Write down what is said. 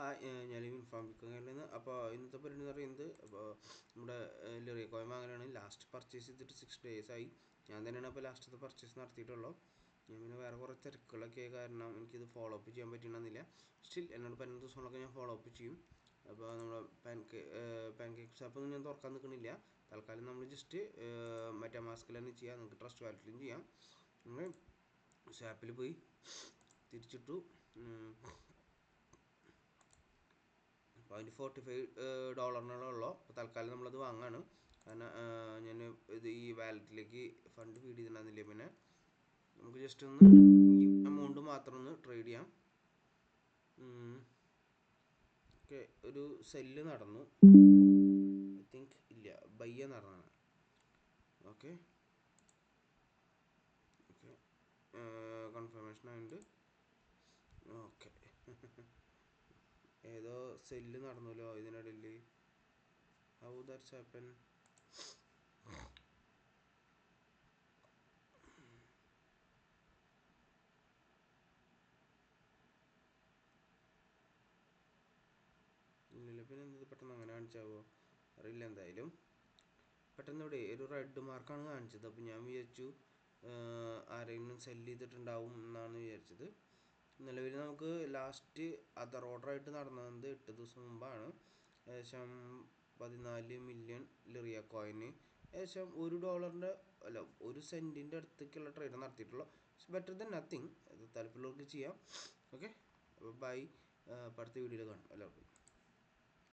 Hi, ഞാൻ ഇൻഫാം ബിക്കോയിൽ നിന്ന്. അപ്പോൾ ഇന്നത്തെ പരിപാടി എന്ന് പറയുന്നത്, അപ്പോൾ നമ്മുടെ ലിറിയ കോയിൻ വാങ്ങലാണ്. ലാസ്റ്റ് പർച്ചേസ് ചെയ്തിട്ട് 6 days ആയി. ഞാൻ തന്നെയാണ് അപ്പോൾ ലാസ്റ്റത്തെ പർച്ചേസ് നടത്തിയിട്ടുള്ളൂ. ഞാൻ പിന്നെ വേറെ കുറേ തിരക്കുകളൊക്കെ കാരണം എനിക്കിത് ഫോളോ അപ്പ് ചെയ്യാൻ പറ്റണമെന്നില്ല. സ്റ്റിൽ എന്നോട് പറ്റുന്ന ദിവസങ്ങളൊക്കെ ഞാൻ ഫോളോ അപ്പ് ചെയ്യും. അപ്പോൾ നമ്മുടെ പാൻകേക്ക് ഷോപ്പൊന്നും ഞാൻ തുറക്കാൻ നിൽക്കണില്ല. തൽക്കാലം നമ്മൾ ജസ്റ്റ് മെറ്റാമാസ്കിൽ തന്നെ ചെയ്യാം. നമുക്ക് ട്രസ്റ്റ് വാലറ്റിലും ചെയ്യാം. നമ്മൾ ഷാപ്പിൽ പോയി തിരിച്ചിട്ടു. അപ്പോൾ അതിന് $45 അപ്പോൾ തൽക്കാലം നമ്മളത് വാങ്ങാണ്. കാരണം ഞാൻ ഇത് ഈ വാലറ്റിലേക്ക് ഫണ്ട് ഫീഡ് ചെയ്തിട്ടുണ്ടായിരുന്നില്ല. പിന്നെ നമുക്ക് ജസ്റ്റ് ഒന്ന് ഈ എമൗണ്ട് മാത്രം ഒന്ന് ട്രേഡ് ചെയ്യാം. ഓക്കെ, ഒരു സെല്ല് നടന്നു. ഐ തിങ്ക് ഇല്ല, ബയ്യ നടന്നാണ്. ഓക്കെ ഓക്കെ, കൺഫർമേഷൻ ആയിട്ട് ഓക്കെ. ഏതോ സെല്ല് നടന്നല്ലോ ഇതിനിടയിൽ. How that's happen? ഇല്ല, പിന്നെ എന്തത് പെട്ടെന്ന് അങ്ങനെ കാണിച്ചാവോ അറിയില്ല. എന്തായാലും പെട്ടെന്ന് ഇവിടെ ഒരു റെഡ് മാർക്കാണ് കാണിച്ചത്. അപ്പോൾ ഞാൻ വിചാരിച്ചു ആരെങ്കിലും സെല്ല് ചെയ്തിട്ടുണ്ടാവും എന്നാണ് വിചാരിച്ചത്. നിലവിൽ നമുക്ക് ലാസ്റ്റ് അതർ ഓർഡറായിട്ട് നടന്നത് 8 ദിവസം മുമ്പാണ്. ഏകദേശം 14 മില്യൺ ലിറിയ കോയിന്, ഏകദേശം $1 അല്ല 1 സെൻറ്റിൻ്റെ അടുത്തേക്കുള്ള ട്രേഡ് നടത്തിയിട്ടുള്ളൂ. It's better than nothing. താല്പര്യമുള്ളവർക്ക് ചെയ്യാം. ഓക്കെ, അപ്പോൾ ബൈ. അടുത്ത വീഡിയോയിൽ കാണാം എല്ലാവർക്കും.